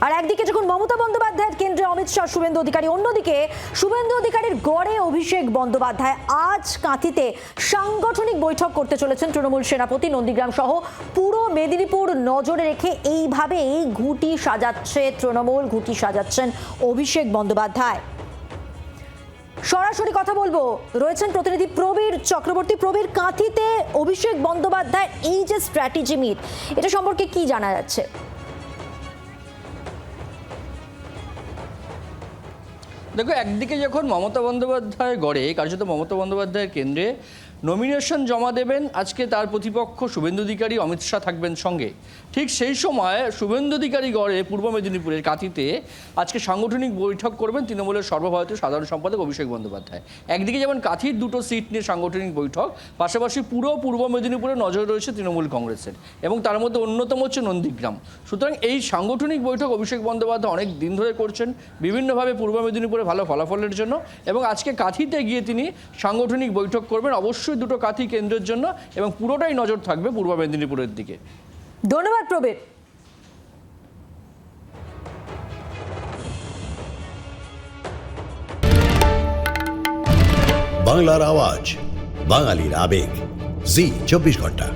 আর একদিকে যখন মমতা বন্দ্যোপাধ্যায়ের কেন্দ্রে অমিত শাহ, শুভেন্দু অধিকারী, অন্যদিকে শুভেন্দু অধিকারীর গড়ে অভিষেক বন্দ্যোপাধ্যায় আজ কাঁথিতে সাংগঠনিক বৈঠক করতে চলেছেন তৃণমূল সেনাপতি। নন্দীগ্রাম সহ পুরো মেদিনীপুর নজরে রেখে এইভাবেই ঘুঁটি সাজাচ্ছে তৃণমূল, ঘুঁটি সাজাচ্ছেন অভিষেক বন্দ্যোপাধ্যায়। সরাসরি কথা বলবো, রয়েছেন প্রতিনিধি প্রবীর চক্রবর্তী। প্রবীর, কাঁথিতে অভিষেক বন্দ্যোপাধ্যায় এই যে স্ট্র্যাটেজি মিট, এটা সম্পর্কে কি জানা যাচ্ছে? দেখো, একদিকে যখন মমতা বন্দ্যোপাধ্যায় গড়ে কার্যত মমতা বন্দ্যোপাধ্যায়ের কেন্দ্রে নমিনেশন জমা দেবেন, আজকে তার প্রতিপক্ষ শুভেন্দু অধিকারী, অমিত শাহ থাকবেন সঙ্গে। ঠিক সেই সময় শুভেন্দু অধিকারী গড়ে পূর্ব মেদিনীপুরের কাঁথিতে আজকে সাংগঠনিক বৈঠক করবেন তৃণমূলের সর্বভারতীয় সাধারণ সম্পাদক অভিষেক বন্দ্যোপাধ্যায়। একদিকে যেমন কাঁথির দুটো সিট নিয়ে সাংগঠনিক বৈঠক, পাশাপাশি পুরো পূর্ব মেদিনীপুরে নজর রয়েছে তৃণমূল কংগ্রেসের, এবং তার মধ্যে অন্যতম হচ্ছে নন্দীগ্রাম। সুতরাং এই সাংগঠনিক বৈঠক অভিষেক বন্দ্যোপাধ্যায় অনেক দিন ধরে করছেন বিভিন্নভাবে পূর্ব মেদিনীপুরে ভালো ফলাফলের জন্য, এবং আজকে কাঁথিতে গিয়ে তিনি সাংগঠনিক বৈঠক করবেন। অবশ্যই দুটো কাঁথি কেন্দ্রের জন্য, এবং পুরোটাই নজর থাকবে পূর্ব মেদিনীপুরের দিকে। ধন্যবাদ প্রবীর। বাংলার আওয়াজ, বাঙালির আবেগ, জি 24 ঘন্টা।